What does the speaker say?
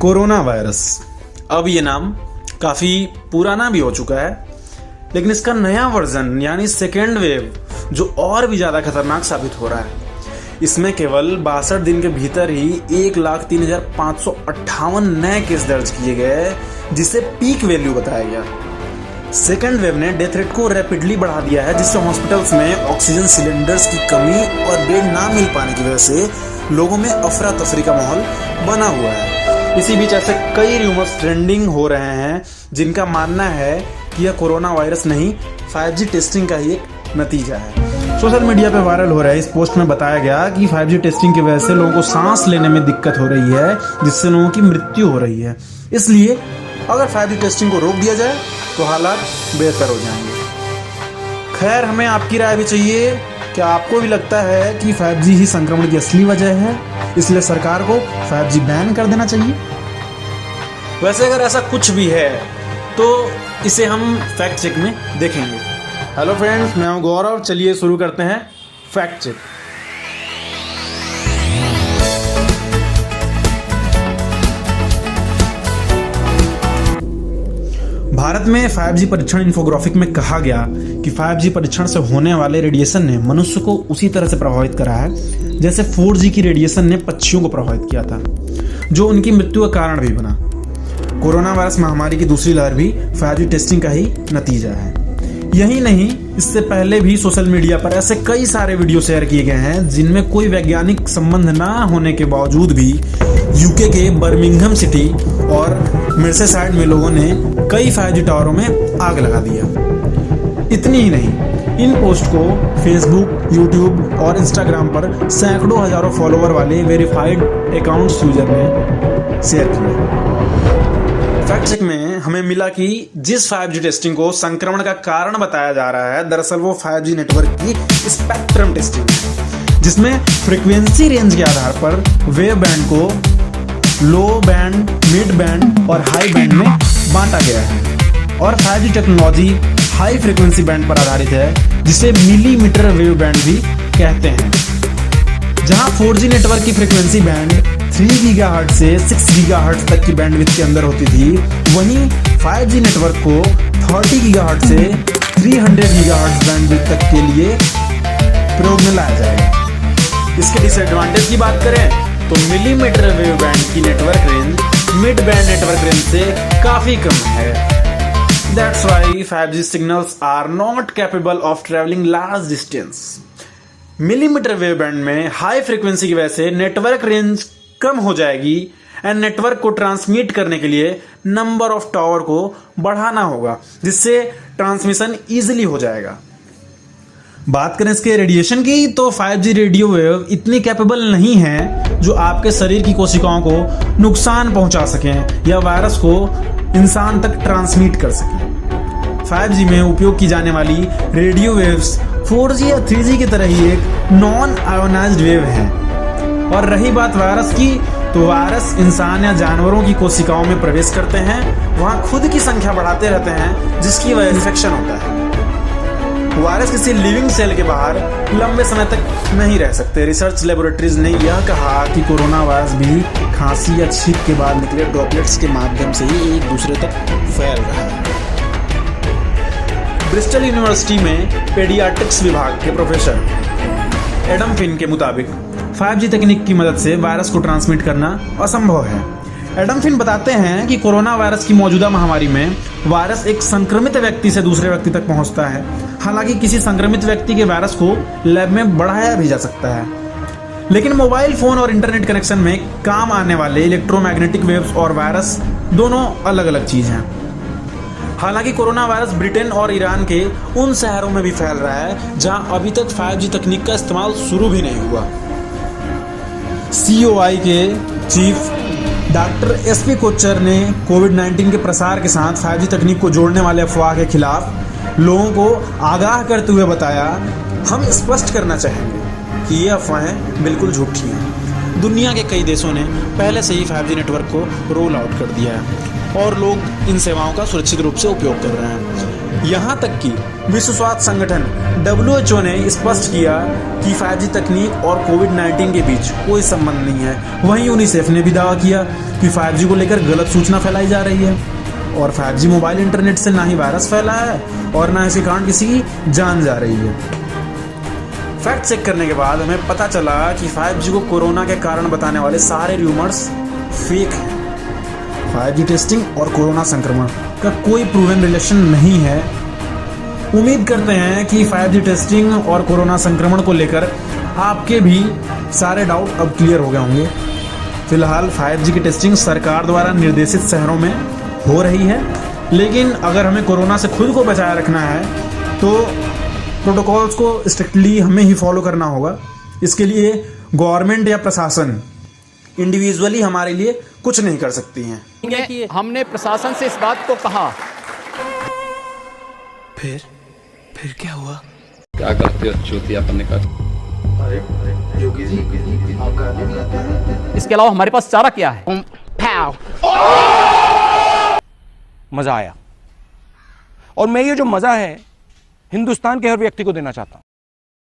Corona virus. अब ये नाम काफ़ी पुराना भी हो चुका है, लेकिन इसका नया वर्जन यानी सेकेंड वेव जो और भी ज़्यादा खतरनाक साबित हो रहा है। इसमें केवल 62 दिन के भीतर ही 1,03,558 नए केस दर्ज किए गए, जिसे पीक वैल्यू बताया गया। सेकेंड वेव ने डेथ रेट को रैपिडली बढ़ा दिया है, जिससे हॉस्पिटल्स में ऑक्सीजन सिलेंडर्स की कमी और बेड ना मिल पाने की वजह से लोगों में अफरा तफरी का माहौल बना हुआ है। इसी बीच ऐसे कई रूमर्स ट्रेंडिंग हो रहे हैं जिनका मानना है कि यह कोरोना वायरस नहीं, 5G टेस्टिंग का ही एक नतीजा है। सोशल मीडिया पे वायरल हो रहा है। इस पोस्ट में बताया गया कि 5G टेस्टिंग की वजह से लोगों को सांस लेने में दिक्कत हो रही है, जिससे लोगों की मृत्यु हो रही है। इसलिए अगर 5G टेस्टिंग को रोक दिया जाए तो हालात बेहतर हो जाएंगे। खैर, हमें आपकी राय भी चाहिए। क्या आपको भी लगता है कि 5G ही संक्रमण की असली वजह है, इसलिए सरकार को 5G बैन कर देना चाहिए? वैसे अगर ऐसा कुछ भी है तो इसे हम फैक्ट चेक में देखेंगे। हेलो फ्रेंड्स, मैं हूं गौरव। चलिए शुरू करते हैं फैक्ट चेक। भारत में 5G परीक्षण इन्फोग्राफिक में कहा गया कि 5G परीक्षण से होने वाले रेडिएशन ने मनुष्य को उसी तरह से प्रभावित करा है जैसे 4G की रेडिएशन ने पक्षियों को प्रभावित किया था, जो उनकी मृत्यु का कारण भी बना। कोरोना वायरस महामारी की दूसरी लहर भी 5G टेस्टिंग का ही नतीजा है। यही नहीं, इससे पहले भी सोशल मीडिया पर ऐसे कई सारे वीडियो शेयर किए गए हैं जिनमें कोई वैज्ञानिक संबंध ना होने के बावजूद भी यूके के बर्मिंघम सिटी और मर्सेसाइड में लोगों ने कई 5G टावरों में आग लगा दिया। इतनी ही नहीं, इन पोस्ट को फेसबुक, यूट्यूब और इंस्टाग्राम पर सैकड़ों हजारों फॉलोवर वाले वेरीफाइड अकाउंट्स यूजर ने शेयर किया। फैक्ट चेक में हमें मिला कि जिस 5G टेस्टिंग को संक्रमण का कारण बताया जा रहा है, दरअसल वो 5G नेटवर्क की स्पेक्ट्रम टेस्टिंग है, जिसमें फ्रीक्वेंसी रेंज के आधार पर वेव बैंड को लो बैंड, मिड बैंड और हाई बैंड में बांटा गया है। और 5G technology high frequency band पर आधारित है, जिसे मिलीमीटर वेव बैंड भी कहते हैं। जहां 4G नेटवर्क की फ्रीक्वेंसी बैंड 3 गीगाहर्ट्ज से 6 गीगाहर्ट्ज तक की बैंडविड्थ के अंदर होती थी, वहीं 5G नेटवर्क को 30 गीगाहर्ट्ज से 300 गीगाहर्ट्ज बैंडविड्थ तक के लिए प्रयोग में लाया जाएगा। इसके डिसएडवांटेज की बात करें तो मिलीमीटर वेव बैंड की network range mid band network range से काफी कम है। That's why 5G signals are not capable of traveling large distance. Millimetre wave band में हाई फ्रीक्वेंसी की वजह से नेटवर्क रेंज कम हो जाएगी एंड नेटवर्क को ट्रांसमिट करने के लिए नंबर ऑफ टावर को बढ़ाना होगा, जिससे ट्रांसमिशन इजीली हो जाएगा। बात करें इसके रेडिएशन की तो 5G रेडियो वेव इतनी कैपेबल नहीं है जो आपके शरीर की कोशिकाओं को नुकसान पहुंचा सकें या वायरस को इंसान तक ट्रांसमिट कर सकें। 5G में उपयोग की जाने वाली रेडियो वेव्स 4G या 3G की तरह ही एक नॉन आयोनाइज्ड वेव है। और रही बात वायरस की, तो वायरस इंसान या जानवरों की कोशिकाओं में प्रवेश करते हैं, वहां खुद की संख्या बढ़ाते रहते हैं, जिसकी वजह इन्फेक्शन होता है। वायरस किसी लिविंग सेल के बाहर लंबे समय तक नहीं रह सकते। रिसर्च लेबोरेटरीज ने यह कहा कि कोरोना वायरस भी खांसी या छींक के बाद निकले ड्रॉपलेट्स के माध्यम से ही एक दूसरे तक फैल रहा है। ब्रिस्टल यूनिवर्सिटी में पेडियाट्रिक्स विभाग के प्रोफेसर एडम फिन के मुताबिक 5G तकनीक की मदद से वायरस को ट्रांसमिट करना असंभव है। एडम फिन बताते हैं कि कोरोना वायरस की मौजूदा महामारी में वायरस एक संक्रमित व्यक्ति से दूसरे व्यक्ति तक पहुंचता है। हालांकि किसी संक्रमित व्यक्ति के वायरस को लैब में बढ़ाया भी जा सकता है, लेकिन मोबाइल फोन और इंटरनेट कनेक्शन में काम आने वाले इलेक्ट्रोमैग्नेटिक वेव्स और वायरस दोनों अलग अलग चीज हैं। हालांकि कोरोना वायरस ब्रिटेन और ईरान के उन शहरों में भी फैल रहा है जहां अभी तक 5G तकनीक का इस्तेमाल शुरू भी नहीं हुआ। COI के चीफ डॉक्टर SP कोचर ने कोविड-19 के प्रसार के साथ 5G तकनीक को जोड़ने वाले अफवाह के खिलाफ लोगों को आगाह करते हुए बताया, हम स्पष्ट करना चाहेंगे कि ये अफवाहें बिल्कुल झूठी हैं। दुनिया के कई देशों ने पहले से ही 5G नेटवर्क को रोल आउट कर दिया है और लोग इन सेवाओं का सुरक्षित रूप से उपयोग कर रहे हैं। यहाँ तक कि विश्व स्वास्थ्य संगठन WHO ने स्पष्ट किया कि 5G तकनीक और कोविड-19 के बीच कोई संबंध नहीं है। वहीं यूनिसेफ ने भी दावा किया कि 5G को लेकर गलत सूचना फैलाई जा रही है और 5G मोबाइल इंटरनेट से ना ही वायरस फैला है और ना इसके कारण किसी की जान जा रही है। फैक्ट चेक करने के बाद हमें पता चला कि 5G को कोरोना के कारण बताने वाले सारे रूमर्स फेक हैं। 5G टेस्टिंग और कोरोना संक्रमण का कोई प्रूवन रिलेशन नहीं है। उम्मीद करते हैं कि 5G टेस्टिंग और कोरोना संक्रमण को लेकर आपके भी सारे डाउट अब क्लियर हो गए होंगे। फिलहाल 5G की टेस्टिंग सरकार द्वारा निर्देशित शहरों में हो रही है, लेकिन अगर हमें कोरोना से खुद को बचाए रखना है तो प्रोटोकॉल्स को स्ट्रिक्टली हमें ही फॉलो करना होगा। इसके लिए गवर्नमेंट या प्रशासन इंडिविजुअली हमारे लिए कुछ नहीं कर सकती हैं। हमने प्रशासन से इस बात को कहा। फिर क्या हुआ? क्या करते हो चूतियापन का? अरे योगी जी आप इसके अलावा हमारे पास चारा क्या है? मजा आया और मैं ये जो मजा है हिंदुस्तान के हर व्यक्ति को देना चाहता हूं।